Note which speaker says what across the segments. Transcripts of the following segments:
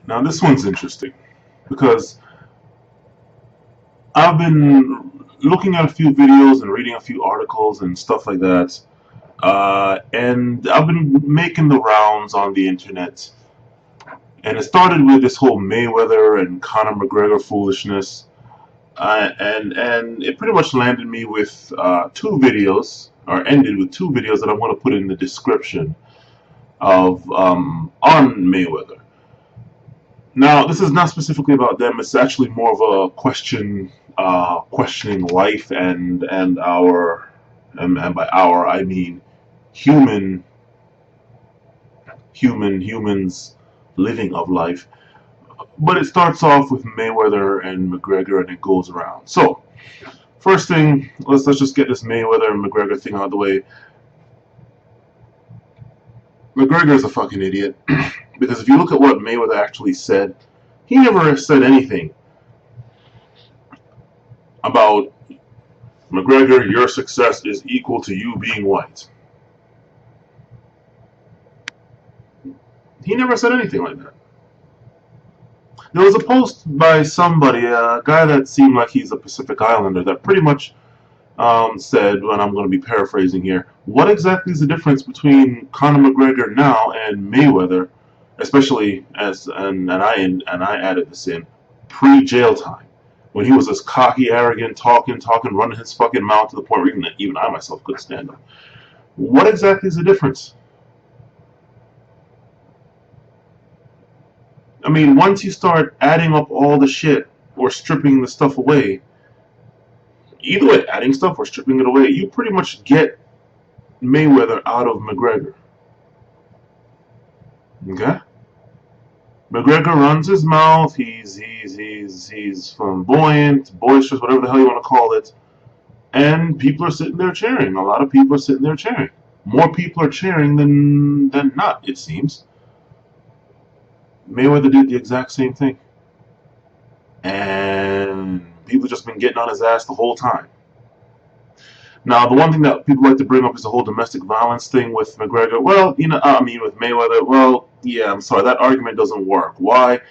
Speaker 1: Now this one's interesting because I've been looking at a few videos and reading a few articles and stuff like that, and I've been making the rounds on the internet. And it started with this whole Mayweather and Conor McGregor foolishness, and it pretty much landed me with two videos, or ended with two videos that I'm going to put in the description of on Mayweather. Now, this is not specifically about them. It's actually more of a questioning life and our, and by our I mean human humans living of life. But it starts off with Mayweather and McGregor, and it goes around. So, first thing, let's just get this Mayweather and McGregor thing out of the way. McGregor's a fucking idiot. Because if you look at what Mayweather actually said, he never said anything about McGregor, your success is equal to you being white. He never said anything like that. There was a post by somebody, a guy that seemed like he's a Pacific Islander, that pretty much said, and I'm going to be paraphrasing here, what exactly is the difference between Conor McGregor now and Mayweather, especially as, and I added this in, pre-jail time, when he was this cocky, arrogant, talking, running his fucking mouth to the point where even I myself couldn't stand him. What exactly is the difference? I mean, once you start adding up all the shit or stripping the stuff away, either way, adding stuff or stripping it away, you pretty much get Mayweather out of McGregor. Okay? McGregor runs his mouth. He's flamboyant, boisterous, whatever the hell you want to call it, and people are sitting there cheering. A lot of people are sitting there cheering. More people are cheering than not, it seems. Mayweather did the exact same thing, and people just been getting on his ass the whole time. Now, the one thing that people like to bring up is the whole domestic violence thing with McGregor. Well, with Mayweather. Well, yeah, I'm sorry, that argument doesn't work. Why?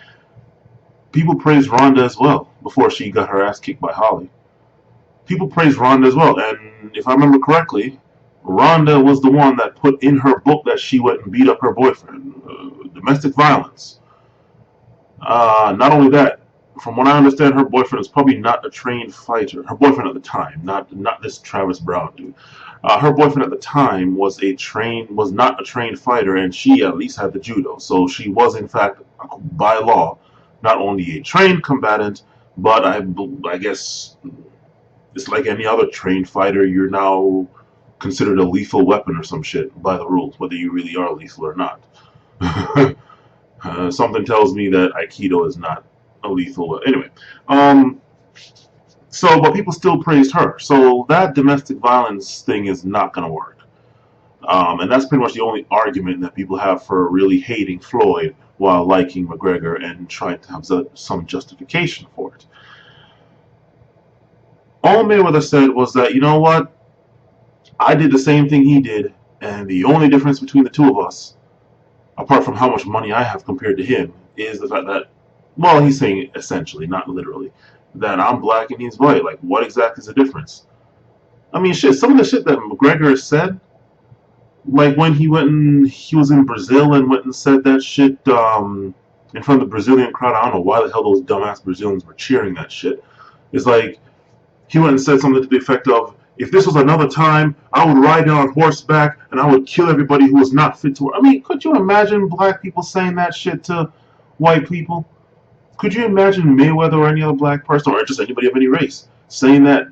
Speaker 1: People praised Ronda as well before she got her ass kicked by Holly. People praised Ronda as well, and if I remember correctly, Ronda was the one that put in her book that she went and beat up her boyfriend. Domestic violence. Not only that, from what I understand, her boyfriend was probably not a trained fighter. Her boyfriend at the time, not this Travis Brown dude. Her boyfriend at the time was not a trained fighter, and she at least had the judo. So she was, in fact, by law, not only a trained combatant, but I guess it's like any other trained fighter. You're now considered a lethal weapon or some shit by the rules, whether you really are lethal or not. Something tells me that Aikido is not a lethal weapon. Anyway, but people still praised her. So that domestic violence thing is not going to work. And that's pretty much the only argument that people have for really hating Floyd while liking McGregor and trying to have some justification for it. All Mayweather said was that, you know what? I did the same thing he did, and the only difference between the two of us, apart from how much money I have compared to him, is the fact that, well, he's saying essentially, not literally, that I'm black and he's white. Like, what exactly is the difference? I mean, shit, some of the shit that McGregor has said, like when he was in Brazil and went and said that shit in front of the Brazilian crowd. I don't know why the hell those dumbass Brazilians were cheering that shit. It's like, he went and said something to the effect of, if this was another time, I would ride down on horseback and I would kill everybody who was not fit to work. I mean, could you imagine black people saying that shit to white people? Could you imagine Mayweather or any other black person, or just anybody of any race, saying that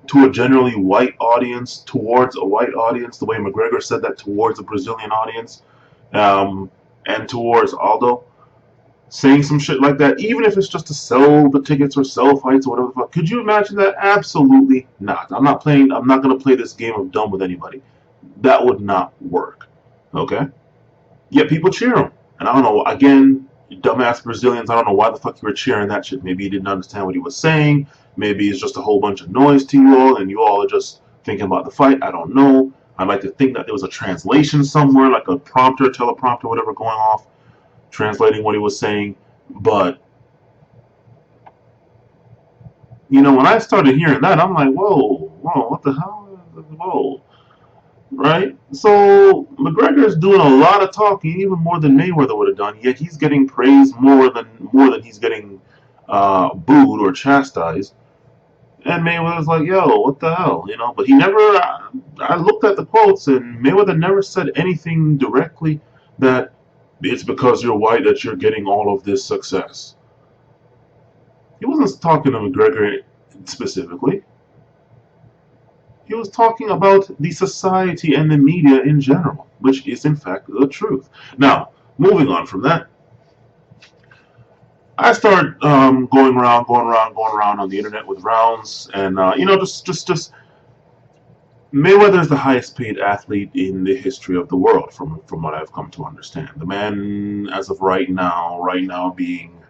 Speaker 1: to a generally white audience, towards a white audience, the way McGregor said that towards a Brazilian audience, and towards Aldo? Saying some shit like that, even if it's just to sell the tickets or sell fights or whatever the fuck. Could you imagine that? Absolutely not. I'm not going to play this game of dumb with anybody. That would not work. Okay? Yet people cheer him. And I don't know, again, dumbass Brazilians, I don't know why the fuck you were cheering that shit. Maybe you didn't understand what he was saying. Maybe it's just a whole bunch of noise to you all, and you all are just thinking about the fight. I don't know. I like to think that there was a translation somewhere, like a prompter, teleprompter, whatever, going off, translating what he was saying. But when I started hearing that, I'm like, whoa, what the hell? Whoa, right? So McGregor is doing a lot of talking, even more than Mayweather would have done. Yet he's getting praised more than he's getting booed or chastised. And Mayweather's like, yo, what the hell, But he never. I looked at the quotes, and Mayweather never said anything directly that it's because you're white that you're getting all of this success. He wasn't talking to McGregor specifically. He was talking about the society and the media in general, which is in fact the truth. Now, moving on from that, I started going around on the internet with rounds, and just Mayweather is the highest paid athlete in the history of the world, from what I've come to understand. The man, as of right now being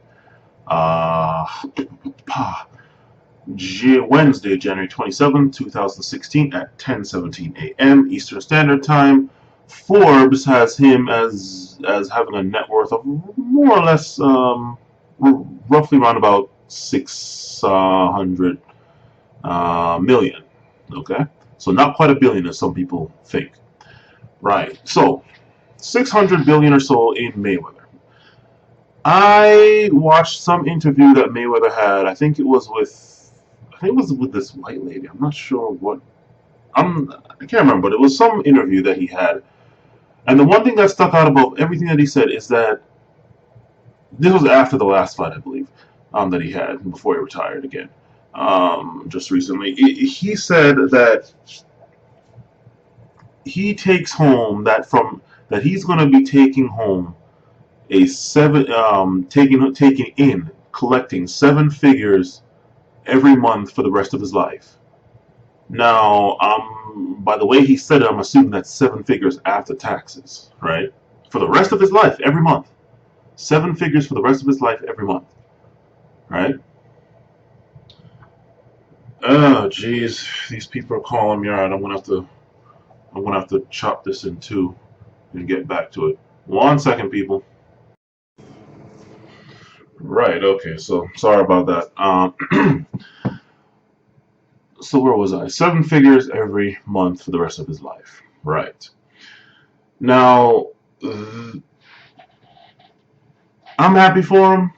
Speaker 1: uh, Wednesday, January 27, 2016 at 10:17 a.m. Eastern Standard Time. Forbes has him as having a net worth of more or less roughly around about 600 million. Okay, so not quite a billion as some people think. Right. So 600 billion or so in Mayweather. I watched some interview that Mayweather had. I think it was with this white lady. I'm not sure what. I can't remember, but it was some interview that he had. And the one thing that stuck out about everything that he said is that this was after the last fight, I believe, that he had before he retired again, just recently. He said that he takes home that he's going to be taking home a collecting 7 figures every month for the rest of his life. Now, by the way he said it, I'm assuming that's 7 figures after taxes, right? For the rest of his life, every month. 7 figures for the rest of his life, every month, right? Oh, jeez, these people are calling me. All right, I'm gonna have to chop this in two and get back to it. 1 second, people. Right. Okay. So sorry about that. So where was I? 7 figures every month for the rest of his life. Right. Now, I'm happy for him.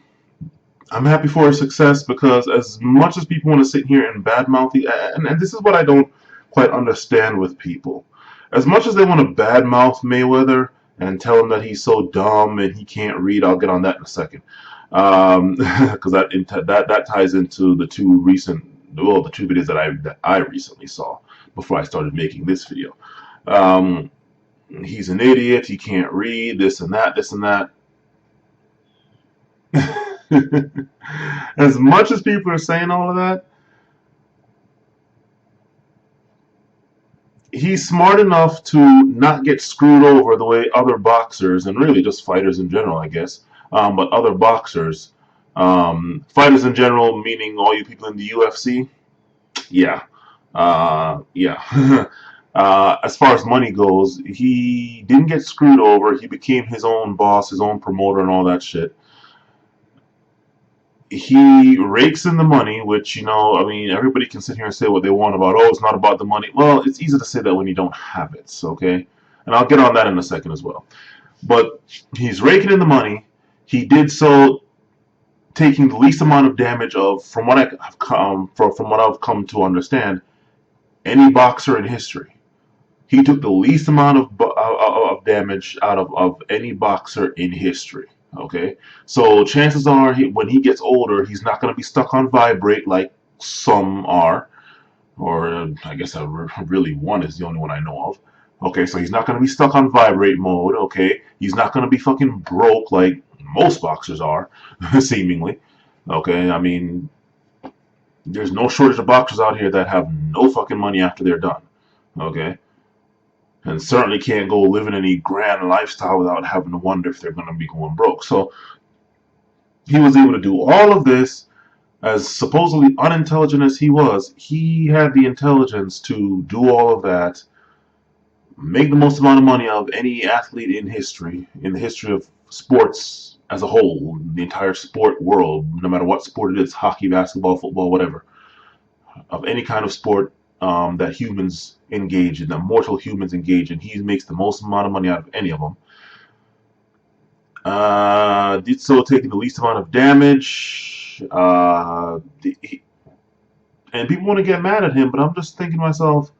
Speaker 1: I'm happy for his success because as much as people want to sit here and badmouth, and this is what I don't quite understand with people. As much as they want to badmouth Mayweather and tell him that he's so dumb and he can't read, I'll get on that in a second, because that ties into the two videos that I recently saw before I started making this video. He's an idiot. He can't read. This and that. This and that. As much as people are saying all of that, he's smart enough to not get screwed over the way other boxers, and really just fighters in general, I guess, but other boxers, fighters in general, meaning all you people in the UFC, yeah, yeah. As far as money goes, he didn't get screwed over. He became his own boss, his own promoter, and all that shit. He rakes in the money, which, I mean, everybody can sit here and say what they want about, it's not about the money. Well, it's easy to say that when you don't have it, okay? And I'll get on that in a second as well. But he's raking in the money. He did so taking the least amount of damage of, from what I've come to understand, any boxer in history. He took the least amount of damage out of any boxer in history. Okay, so chances are when he gets older, he's not going to be stuck on vibrate like some are, or I guess really one is the only one I know of. Okay, so he's not going to be stuck on vibrate mode. Okay, he's not going to be fucking broke like most boxers are, seemingly. Okay, I mean, there's no shortage of boxers out here that have no fucking money after they're done. Okay. And certainly can't go live in any grand lifestyle without having to wonder if they're going to be going broke. So he was able to do all of this. As supposedly unintelligent as he was, he had the intelligence to do all of that make the most amount of money out of any athlete in history, in the history of sports as a whole, the entire sport world, no matter what sport it is, hockey, basketball, football, whatever, of any kind of sport that humans engage in, that mortal humans engage in. He makes the most amount of money out of any of them. Did so taking the least amount of damage. And people want to get mad at him, but I'm just thinking to myself,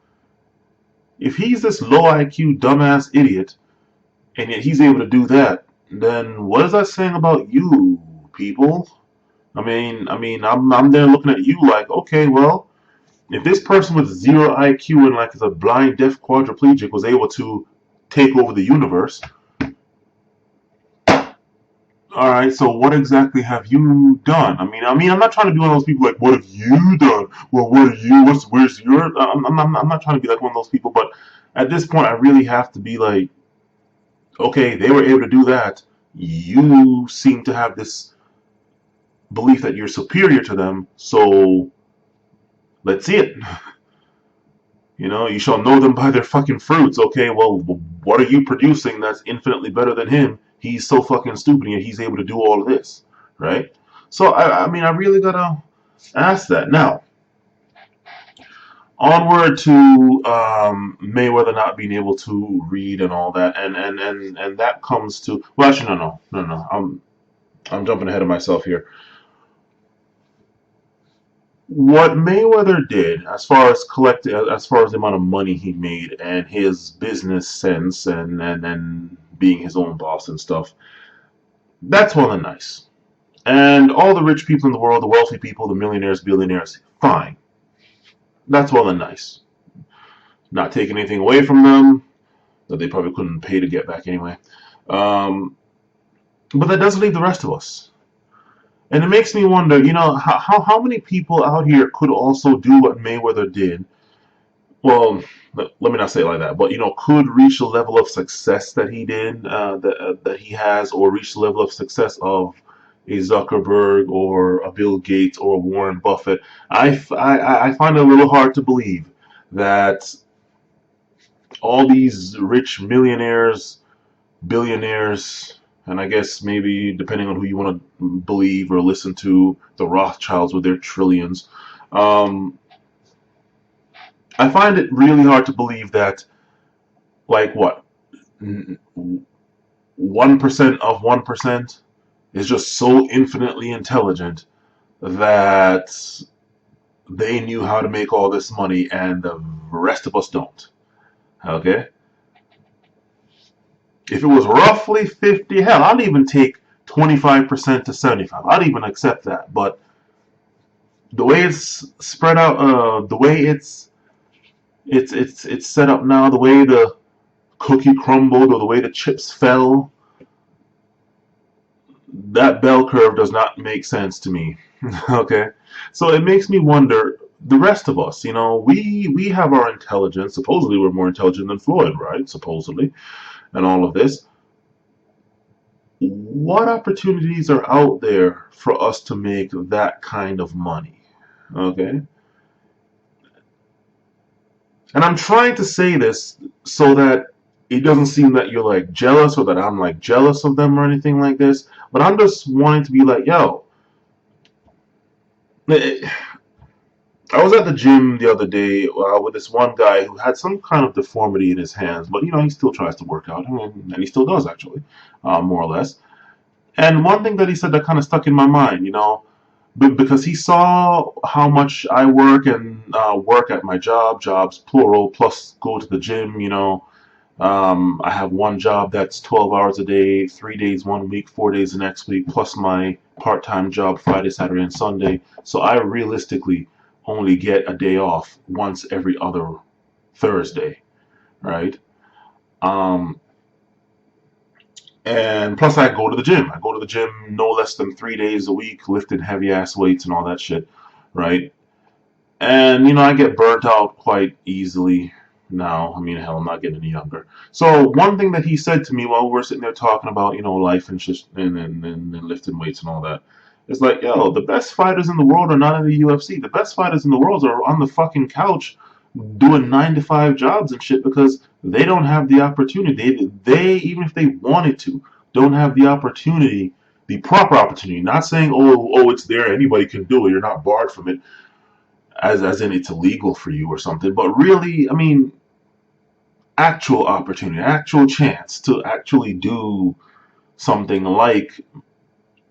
Speaker 1: if he's this low IQ, dumbass idiot, and yet he's able to do that, then what is that saying about you, people? I'm there looking at you like, okay, well, if this person with zero IQ and like is a blind, deaf quadriplegic was able to take over the universe, all right, so what exactly have you done? I'm not trying to be one of those people like, what have you done? Well, what are you? Where's your? I'm not trying to be like one of those people, but at this point, I really have to be like, okay, they were able to do that. You seem to have this belief that you're superior to them, so let's see it. You shall know them by their fucking fruits. Okay, well, what are you producing that's infinitely better than him? He's so fucking stupid and he's able to do all of this, right? So, I really gotta ask that. Now, onward to Mayweather not being able to read and all that, and that comes to, well, actually, no. I'm jumping ahead of myself here. What Mayweather did, as far as the amount of money he made and his business sense and being his own boss and stuff, that's well and nice. And all the rich people in the world, the wealthy people, the millionaires, billionaires, fine. That's well and nice. Not taking anything away from them that they probably couldn't pay to get back anyway. Um, but that doesn't leave the rest of us. And it makes me wonder, how many people out here could also do what Mayweather did? Well, let me not say it like that, but could reach the level of success that he did, that he has, or reach the level of success of a Zuckerberg or a Bill Gates or a Warren Buffett. I find it a little hard to believe that all these rich millionaires, billionaires, and I guess maybe depending on who you want to believe or listen to, the Rothschilds with their trillions. I find it really hard to believe that, like, what, 1% of 1% is just so infinitely intelligent that they knew how to make all this money and the rest of us don't. Okay? If it was roughly 50, hell, I'd even take 25% to 75. I'd even accept that. But the way it's spread out, the way it's set up now, the way the cookie crumbled or the way the chips fell, that bell curve does not make sense to me. Okay? So it makes me wonder, the rest of us, we have our intelligence. Supposedly we're more intelligent than Floyd, right? Supposedly. And all of this. What opportunities are out there for us to make that kind of money? Okay? And I'm trying to say this so that it doesn't seem that you're like jealous or that I'm like jealous of them or anything like this. But I'm just wanting to be like, yo, I was at the gym the other day with this one guy who had some kind of deformity in his hands, but he still tries to work out, and he still does actually, more or less. And one thing that he said that kind of stuck in my mind, because he saw how much I work and work at my jobs plural, plus go to the gym. I have one job that's 12 hours a day, 3 days one week, 4 days the next week, plus my part-time job Friday, Saturday, and Sunday. So I realistically only get a day off once every other Thursday, right? Um, and plus I go to the gym. I go to the gym no less than 3 days a week, lifting heavy ass weights and all that shit, right? And I get burnt out quite easily now. Hell, I'm not getting any younger. So one thing that he said to me while we're sitting there talking about, life and shit and lifting weights and all that, is like, yo, the best fighters in the world are not in the UFC. The best fighters in the world are on the fucking couch doing 9 to 5 jobs and shit because They don't have the opportunity. They even if they wanted to, don't have the opportunity, the proper opportunity. Not saying, oh, it's there, anybody can do it. You're not barred from it, as in it's illegal for you or something. But really, I mean, actual opportunity, actual chance to actually do something like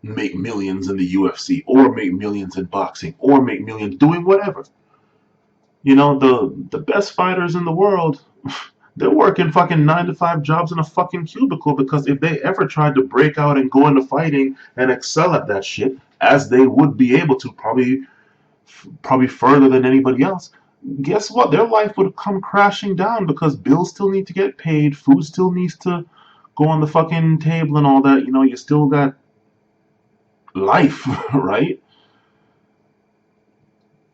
Speaker 1: make millions in the UFC or make millions in boxing or make millions doing whatever. The best fighters in the world, they're working fucking 9 to 5 jobs in a fucking cubicle because if they ever tried to break out and go into fighting and excel at that shit, as they would be able to, probably further than anybody else, guess what? Their life would come crashing down because bills still need to get paid, food still needs to go on the fucking table and all that. You still got life, right?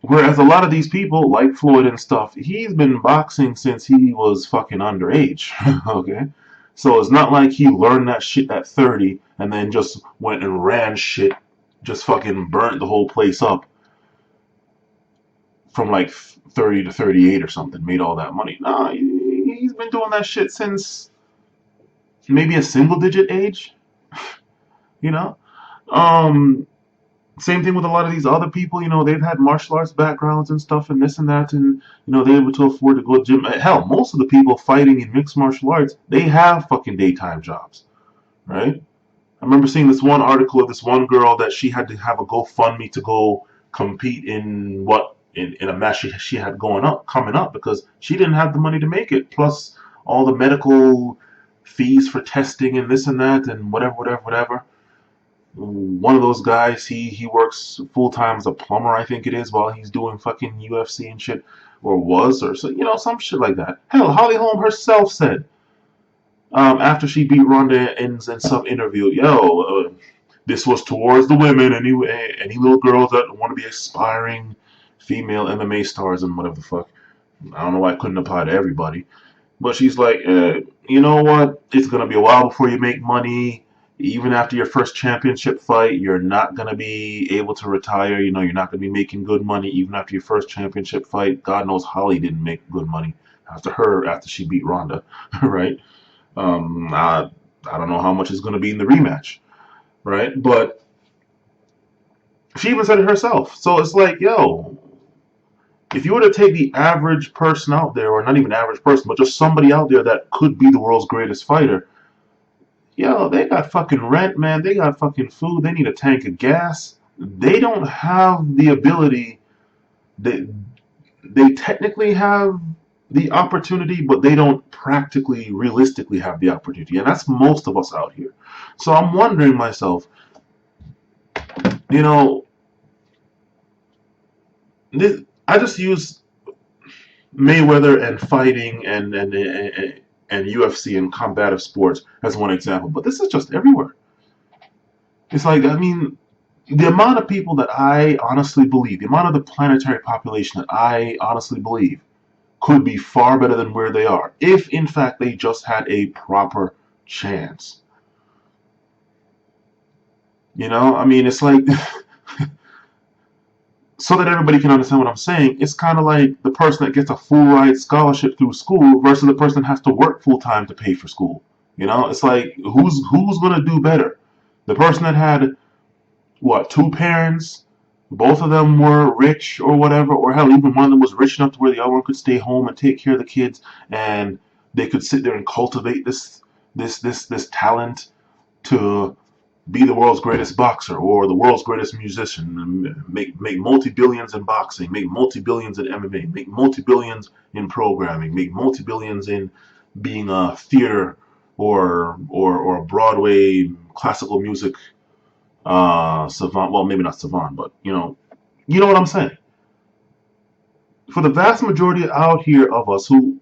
Speaker 1: Whereas a lot of these people, like Floyd and stuff, he's been boxing since he was fucking underage. Okay? So it's not like he learned that shit at 30 and then just went and ran shit, just fucking burnt the whole place up from like 30 to 38 or something, made all that money. Nah, he's been doing that shit since maybe a single digit age, you know? Um, Same thing with a lot of these other people. They've had martial arts backgrounds and stuff and this and that, and they're able to afford to go to gym. Hell, most of the people fighting in mixed martial arts, they have fucking daytime jobs, right? I remember seeing this one article of this one girl that she had to have a GoFundMe to go compete in a match she had coming up because she didn't have the money to make it. Plus all the medical fees for testing and this and that and whatever. One of those guys, he works full time as a plumber, I think it is, while he's doing fucking UFC and shit, or was, or so, some shit like that. Hell, Holly Holm herself said, after she beat Ronda in some interview, this was towards the women, any little girls that want to be aspiring female MMA stars and whatever the fuck. I don't know why I couldn't apply to everybody. But she's like, you know what? It's gonna be a while before you make money. Even after your first championship fight, you're not gonna be able to retire. You're not gonna be making good money even after your first championship fight. God knows Holly didn't make good money after she beat Ronda, right? I don't know how much is gonna be in the rematch, right? But she even said it herself. So it's like, yo, if you were to take the average person out there, or not even average person, but just somebody out there that could be the world's greatest fighter, they got fucking rent, man. They got fucking food. They need a tank of gas. They don't have the ability. They technically have the opportunity, but they don't practically, realistically have the opportunity. And that's most of us out here. So I'm wondering myself, you know, I just use Mayweather and fighting and UFC and combative sports as one example, but this is just everywhere. It's like, I mean, the amount of people that I honestly believe, the amount of the planetary population that I honestly believe could be far better than where they are if, in fact, they just had a proper chance. I mean, it's like, so that everybody can understand what I'm saying, it's kind of like the person that gets a full ride scholarship through school versus the person that has to work full time to pay for school. It's like who's gonna do better? The person that had what, two parents, both of them were rich or whatever, or hell, even one of them was rich enough to where the other one could stay home and take care of the kids, and they could sit there and cultivate this talent to be the world's greatest boxer or the world's greatest musician, make multi billions in boxing, make multi billions in MMA, make multi billions in programming, make multi billions in being a theater or a Broadway classical music savant. Well, maybe not savant, but you know what I'm saying. For the vast majority out here of us who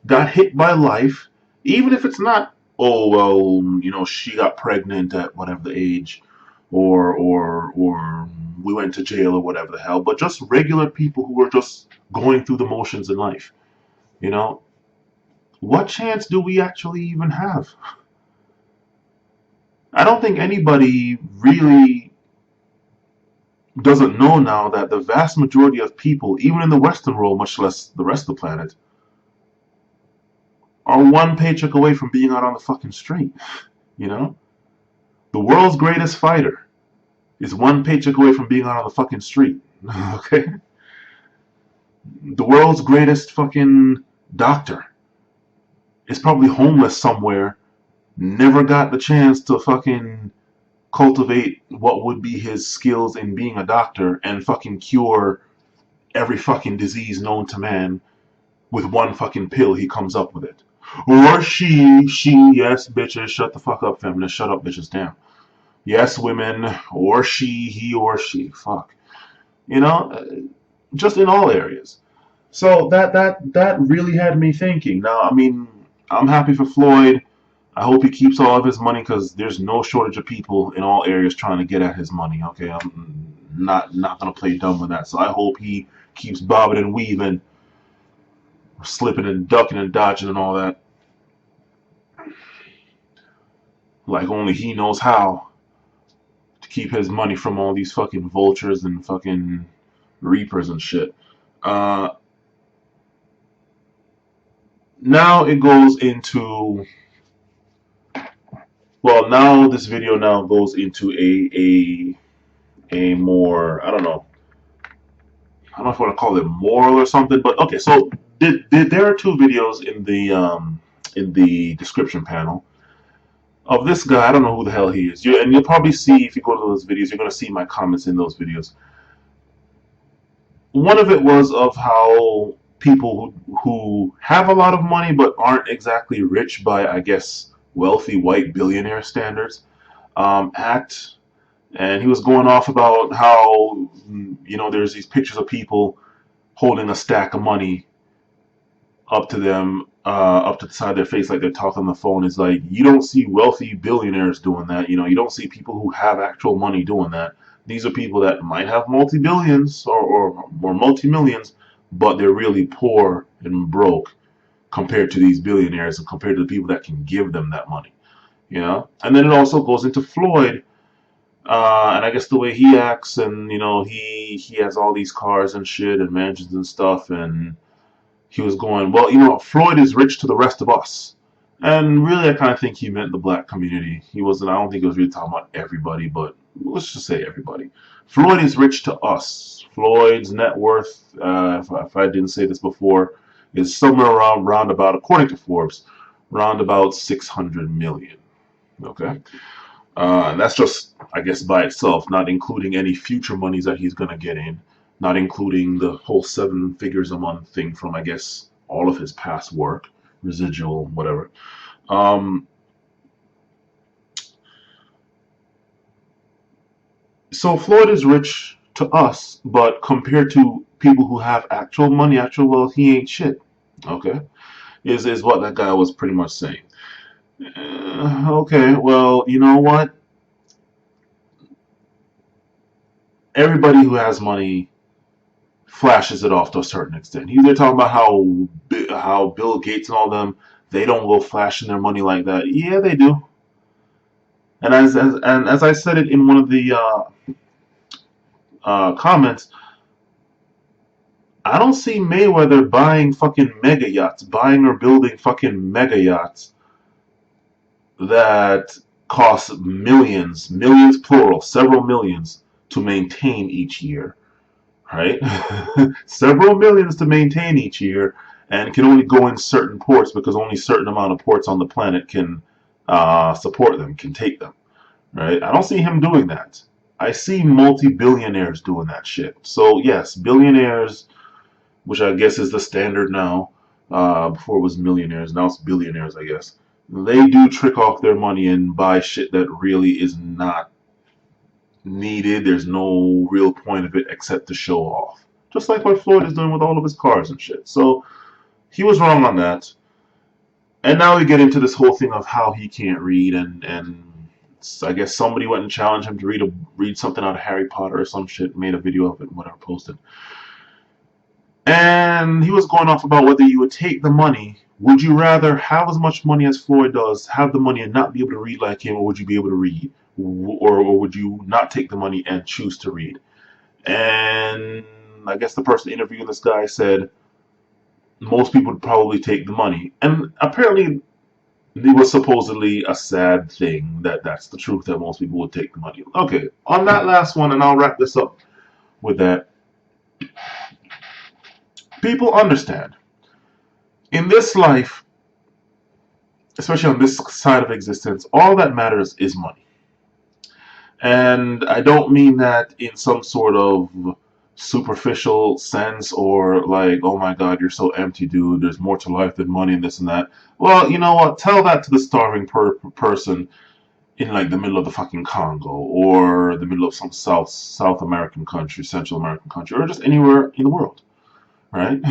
Speaker 1: got hit by life, even if it's not, oh well, she got pregnant at whatever the age, or we went to jail or whatever the hell, but just regular people who are just going through the motions in life, you know, what chance do we actually even have? I don't think anybody really doesn't know now that the vast majority of people, even in the Western world, much less the rest of the planet, are one paycheck away from being out on the fucking street. You know, the world's greatest fighter is one paycheck away from being out on the fucking street. Okay, the world's greatest fucking doctor is probably homeless somewhere. Never got the chance to fucking cultivate what would be his skills in being a doctor and fucking cure every fucking disease known to man with one fucking pill he comes up with it. Or yes, bitches, shut the fuck up, feminists, shut up, bitches, damn. Yes, women, or she, he or she, fuck. You know, just in all areas. So that really had me thinking. Now, I mean, I'm happy for Floyd. I hope he keeps all of his money because there's no shortage of people in all areas trying to get at his money. Okay, I'm not gonna play dumb with that. So I hope he keeps bobbing and weaving, slipping and ducking and dodging and all that, like only he knows how to keep his money from all these fucking vultures and fucking reapers and shit. Uh, Now it goes into now this video now goes into a more I don't know if I want to call it moral or something, but okay. So there are two videos in the description panel of this guy. I don't know who the hell he is. And you'll probably see if you go to those videos, you're gonna see my comments in those videos. One of it was of how people who have a lot of money but aren't exactly rich by, I guess, wealthy white billionaire standards act. And he was going off about how, there's these pictures of people holding a stack of money up to them, up to the side of their face, like they're talking on the phone. Is like, you don't see wealthy billionaires doing that. You don't see people who have actual money doing that. These are people that might have multi-billions or multi-millions, but they're really poor and broke compared to these billionaires and compared to the people that can give them that money. And then it also goes into Floyd, and I guess the way he acts, and he has all these cars and shit and mansions and stuff, and he was going, well, Floyd is rich to the rest of us. And really, I kind of think he meant the black community. He wasn't, I don't think he was really talking about everybody, but let's just say everybody. Floyd is rich to us. Floyd's net worth, if I didn't say this before, is somewhere around about, according to Forbes, around about 600 million. Okay? And that's just, I guess, by itself, not including any future monies that he's going to get in, not including the whole 7 figures a month thing from, I guess, all of his past work, residual, whatever. So Floyd is rich to us, but compared to people who have actual money, actual wealth, he ain't shit. Okay? Is what that guy was pretty much saying. Okay, well, you know what? Everybody who has money flashes it off to a certain extent. They're talking about how Bill Gates and all them, they don't go flashing their money like that. Yeah, they do. And as I said it in one of the comments, I don't see Mayweather buying fucking mega yachts, buying or building fucking mega yachts that cost millions, millions plural, several millions to maintain each year. Right? Several millions to maintain each year, and can only go in certain ports because only a certain amount of ports on the planet can support them, can take them. Right? I don't see him doing that. I see multi-billionaires doing that shit. So yes, billionaires, which I guess is the standard now. Before it was millionaires, now it's billionaires, I guess. They do trick off their money and buy shit that really is not needed. There's no real point of it except to show off. Just like what Floyd is doing with all of his cars and shit. So he was wrong on that. And now we get into this whole thing of how he can't read, and I guess somebody went and challenged him to read something out of Harry Potter or some shit, made a video of it, whatever, posted. And he was going off about whether you would take the money. Would you rather have as much money as Floyd does, have the money and not be able to read like him, or would you be able to read? Or would you not take the money and choose to read? And I guess the person interviewing this guy said, most people would probably take the money. And apparently, it was supposedly a sad thing that's the truth that most people would take the money. Okay, on that last one, and I'll wrap this up with that. People understand in this life, especially on this side of existence, all that matters is money. And I don't mean that in some sort of superficial sense or like, oh my god, you're so empty, dude. There's more to life than money and this and that. Well, you know what? Tell that to the starving person in like the middle of the fucking Congo or the middle of some South American country, Central American country, or just anywhere in the world, right?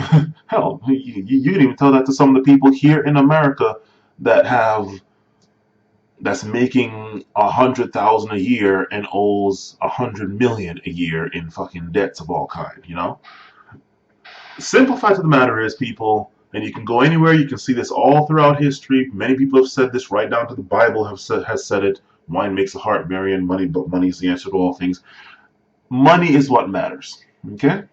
Speaker 1: Hell, you can even tell that to some of the people here in America that have that's making 100,000 a year and owes 100 million a year in fucking debts of all kind. Simple fact of the matter is, people, and you can go anywhere, you can see this all throughout history. Many people have said this, right down to the Bible has said it. Wine makes the heart merry, and but money is the answer to all things. Money is what matters. Okay.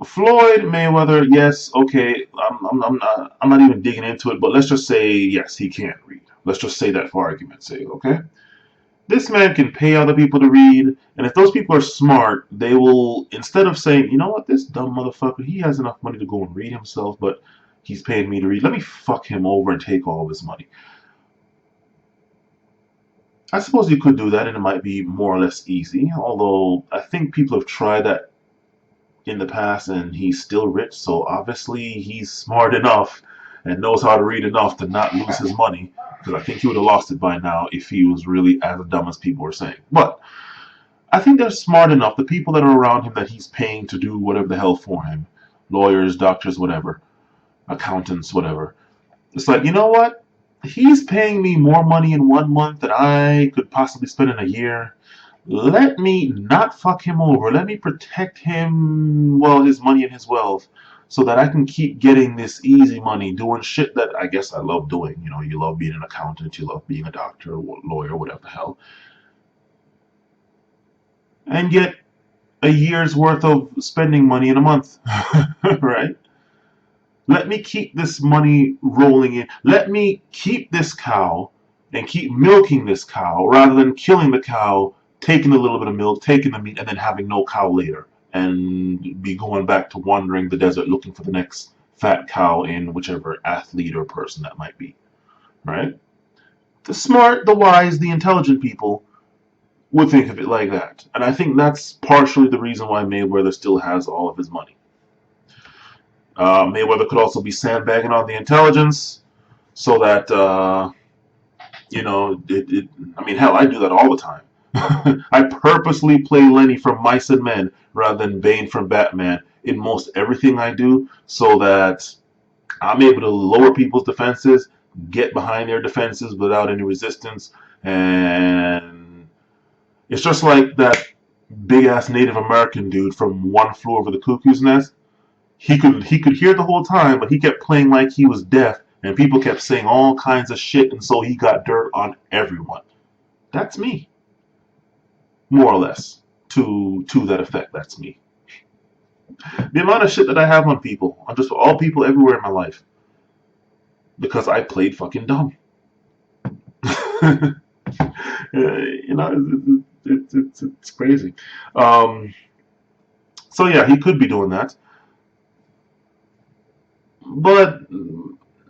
Speaker 1: Floyd Mayweather, yes, okay. I'm not even digging into it, but let's just say yes, he can't read. Let's just say that for argument's sake, okay? This man can pay other people to read, and if those people are smart, they will, instead of saying, you know what, this dumb motherfucker, he has enough money to go and read himself, but he's paying me to read. Let me fuck him over and take all of his money. I suppose you could do that, and it might be more or less easy, although I think people have tried that in the past and he's still rich, so obviously he's smart enough and knows how to read enough to not lose his money, because I think he would have lost it by now if he was really as dumb as people were saying. But I think they're smart enough, the people that are around him that he's paying to do whatever the hell for him, lawyers, doctors, whatever, accountants, whatever. It's like, you know what? He's paying me more money in 1 month than I could possibly spend in a year. Let me not fuck him over. Let me protect him, well, his money and his wealth, so that I can keep getting this easy money, doing shit that I guess I love doing. You love being an accountant, you love being a doctor, or lawyer, whatever the hell, and get a year's worth of spending money in a month, right? Let me keep this money rolling in. Let me keep this cow and keep milking this cow rather than killing the cow, taking a little bit of milk, taking the meat, and then having no cow later and be going back to wandering the desert looking for the next fat cow in whichever athlete or person that might be, right? The smart, the wise, the intelligent people would think of it like that. And I think that's partially the reason why Mayweather still has all of his money. Mayweather could also be sandbagging on the intelligence so that, I mean, hell, I do that all the time. I purposely play Lenny from Mice and Men rather than Bane from Batman in most everything I do so that I'm able to lower people's defenses, get behind their defenses without any resistance, and it's just like that big ass Native American dude from One Flew Over the Cuckoo's Nest. He could hear the whole time, but he kept playing like he was deaf, and people kept saying all kinds of shit, and so he got dirt on everyone. That's me, more or less, to that effect. That's me. The amount of shit that I have on people, on just all people everywhere in my life, because I played fucking dumb. It's crazy. So yeah, he could be doing that. But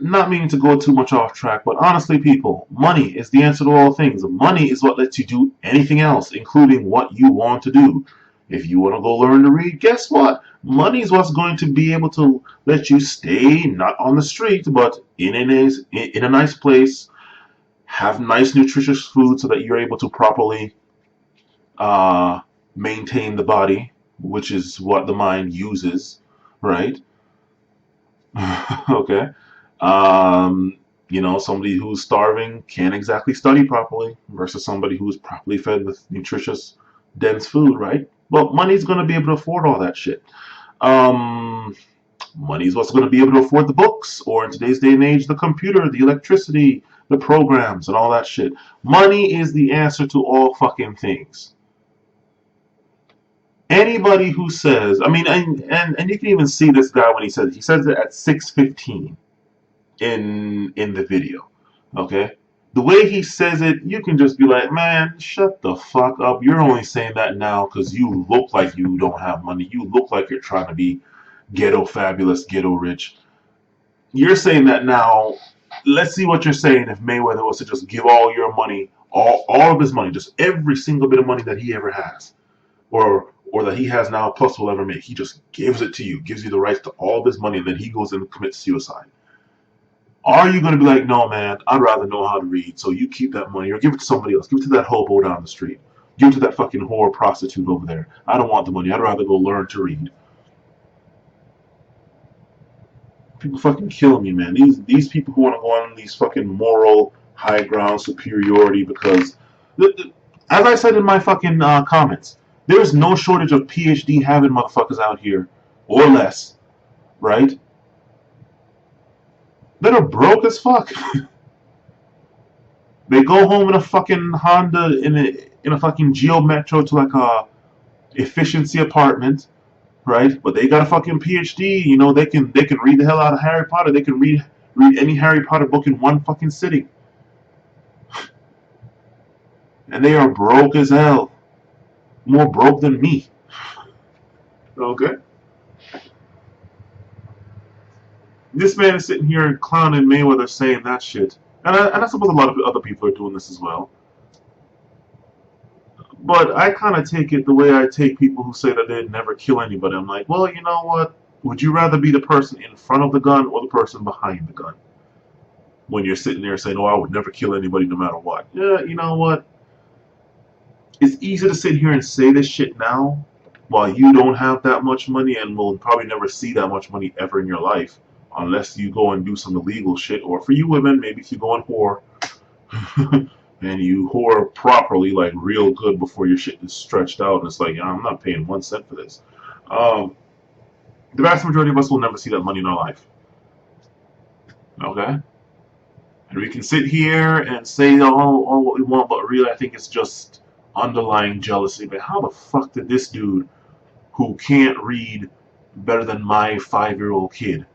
Speaker 1: not meaning to go too much off track, but honestly, people, money is the answer to all things. Money is what lets you do anything else, including what you want to do. If you want to go learn to read, guess what? Money is what's going to be able to let you stay not on the street, but in a nice place, have nice nutritious food so that you're able to properly uh, maintain the body, which is what the mind uses, right? Okay. Somebody who's starving can't exactly study properly versus somebody who's properly fed with nutritious, dense food, right? Well, money's going to be able to afford all that shit. Um, Money's what's going to be able to afford the books, or in today's day and age, the computer, the electricity, the programs, and all that shit. Money is the answer to all fucking things. Anybody who says, I mean, and you can even see this guy when he says it at 6:15 in the video. Okay? The way he says it, you can just be like, man, shut the fuck up. You're only saying that now because you look like you don't have money. You look like you're trying to be ghetto fabulous, ghetto rich. You're saying that now. Let's see what you're saying if Mayweather was to just give all your money, all of his money, just every single bit of money that he ever has, or that he has now plus will ever make. He just gives it to you, gives you the rights to all this money, and then he goes and commits suicide. Are you going to be like, no, man, I'd rather know how to read, so you keep that money, or give it to somebody else. Give it to that hobo down the street. Give it to that fucking whore prostitute over there. I don't want the money. I'd rather go learn to read. People fucking kill me, man. These people who want to go on these fucking moral high ground superiority because, as I said in my fucking comments, there's no shortage of PhD having motherfuckers out here, or less, right? That are broke as fuck. They go home in a fucking Honda in a fucking Geo Metro to like a efficiency apartment, right? But they got a fucking PhD. You know, they can read the hell out of Harry Potter. They can read any Harry Potter book in one fucking sitting, and they are broke as hell, more broke than me. Okay, this man is sitting here clowning Mayweather, saying that shit, and I suppose a lot of other people are doing this as well. But I kind of take it the way I take people who say that they'd never kill anybody. I'm like, well, you know what? Would you rather be the person in front of the gun or the person behind the gun? When you're sitting there saying, oh, I would never kill anybody no matter what. Yeah, you know what? It's easy to sit here and say this shit now while you don't have that much money and will probably never see that much money ever in your life unless you go and do some illegal shit. Or for you women, maybe if you go and whore. And you whore properly, like real good, before your shit is stretched out. And it's like, I'm not paying 1 cent for this. The vast majority of us will never see that money in our life. Okay? And we can sit here and say all what we want, but really I think it's just underlying jealousy. But how the fuck did this dude, who can't read better than my 5-year-old kid,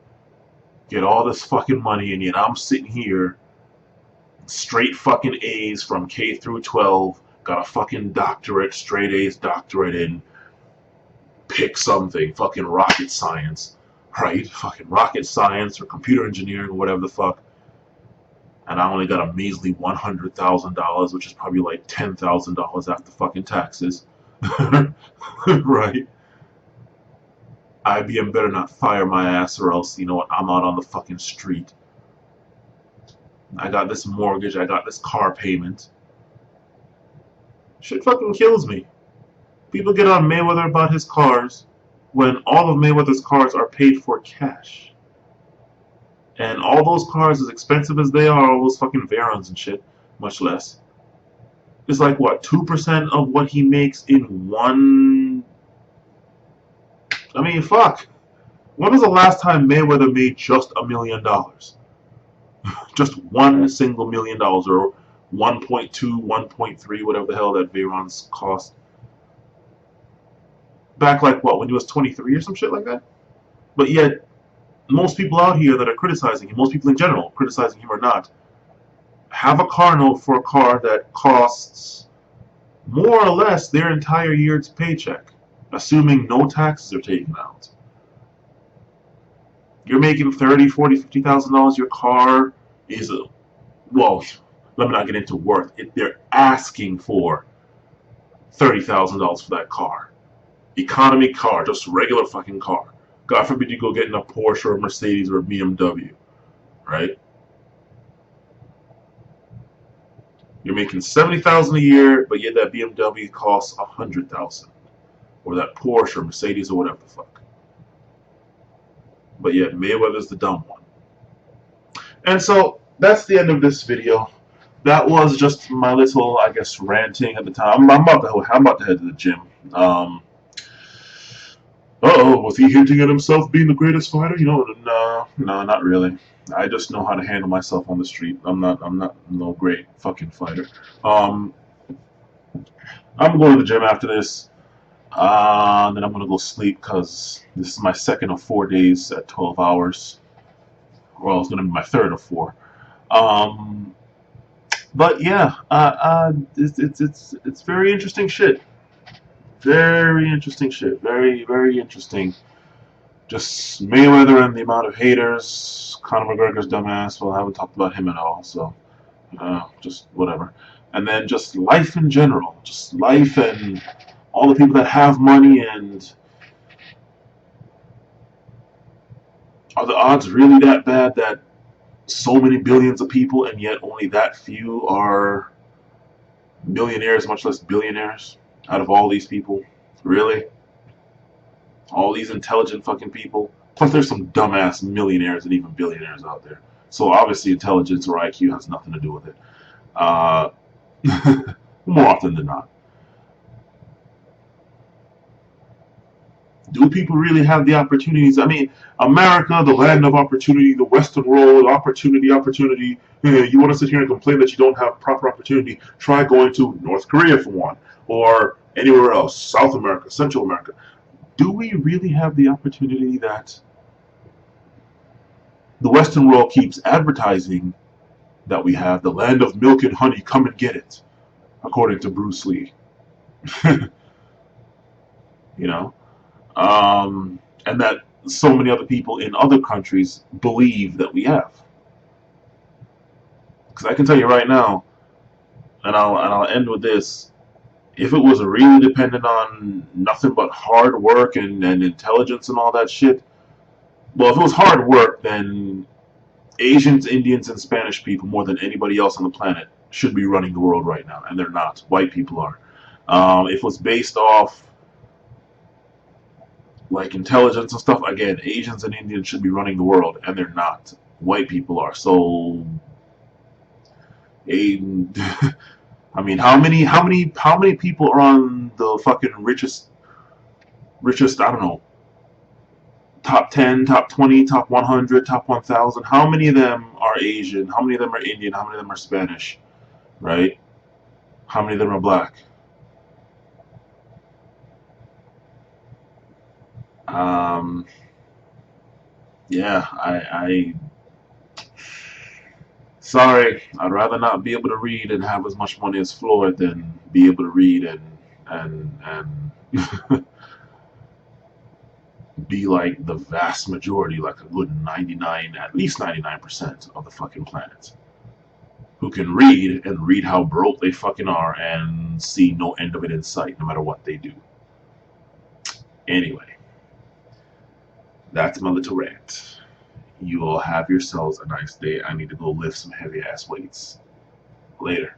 Speaker 1: get all this fucking money, and yet I'm sitting here straight fucking A's from K through 12, got a fucking doctorate, straight A's doctorate in pick something, fucking rocket science, right? Fucking rocket science or computer engineering or whatever the fuck. And I only got a measly $100,000, which is probably like $10,000 after fucking taxes. Right? IBM better not fire my ass, or else, you know what, I'm out on the fucking street. I got this mortgage, I got this car payment. Shit fucking kills me. People get on Mayweather about his cars when all of Mayweather's cars are paid for cash. And all those cars, as expensive as they are, all those fucking Veyrons and shit, much less, it's like, what, 2% of what he makes in one... I mean, fuck. When was the last time Mayweather made just $1 million? Just one single $1 million, or 1.2, 1.3, whatever the hell that Veyrons cost. Back like, what, when he was 23 or some shit like that? But yet, most people out here that are criticizing him, most people in general, criticizing him or not, have a car note for a car that costs more or less their entire year's paycheck, assuming no taxes are taken out. You're making $30,000, $40,000, $50,000. Your car is a, well, let me not get into worth. They're asking for $30,000 for that car. Economy car, just regular fucking car. God forbid you go get in a Porsche or a Mercedes or a BMW, right? You're making $70,000 a year, but yet that BMW costs $100,000, or that Porsche or Mercedes or whatever the fuck. But yet Mayweather's the dumb one. And so that's the end of this video. That was just my little, I guess, ranting at the time. I'm about to head to the gym. Was he hinting at himself being the greatest fighter? You know, no, not really. I just know how to handle myself on the street. I'm not no great fucking fighter. I'm going to the gym after this. And then I'm gonna go sleep because this is my second of 4 days at 12 hours. Well, it's gonna be my third of four. Um, but yeah, it's very interesting shit. Very interesting shit. Very interesting. Just Mayweather and the amount of haters. Conor McGregor's dumbass. Well, I haven't talked about him at all, so just whatever. And then just life in general. Just life and all the people that have money, and are the odds really that bad that so many billions of people and yet only that few are millionaires, much less billionaires, out of all these people? Really? All these intelligent fucking people? Plus, there's some dumbass millionaires and even billionaires out there. So obviously, intelligence or IQ has nothing to do with it. Uh, more often than not. Do people really have the opportunities? I mean, America, the land of opportunity, the Western world, opportunity, opportunity. You want to sit here and complain that you don't have proper opportunity? Try going to North Korea for one, or anywhere else, South America, Central America. Do we really have the opportunity that the Western world keeps advertising that we have? The land of milk and honey, come and get it, according to Bruce Lee. You know? And that so many other people in other countries believe that we have. Because I can tell you right now, and I'll end with this: if it was really dependent on nothing but hard work and intelligence and all that shit, well, if it was hard work, then Asians, Indians, and Spanish people more than anybody else on the planet should be running the world right now, and they're not. White people are. If it was based off like intelligence and stuff, again, Asians and Indians should be running the world, and they're not. White people are. So, a, I mean, how many people are on the fucking richest? I don't know, top 10, top 20, top 100, top 1,000. How many of them are Asian? How many of them are Indian? How many of them are Spanish? Right? How many of them are black? Um, yeah, sorry, I'd rather not be able to read and have as much money as Floyd than be able to read and be like the vast majority, like a good 99, at least 99% of the fucking planet, who can read and read how broke they fucking are and see no end of it in sight, no matter what they do. Anyway, that's my little rant. You all have yourselves a nice day. I need to go lift some heavy ass weights. Later.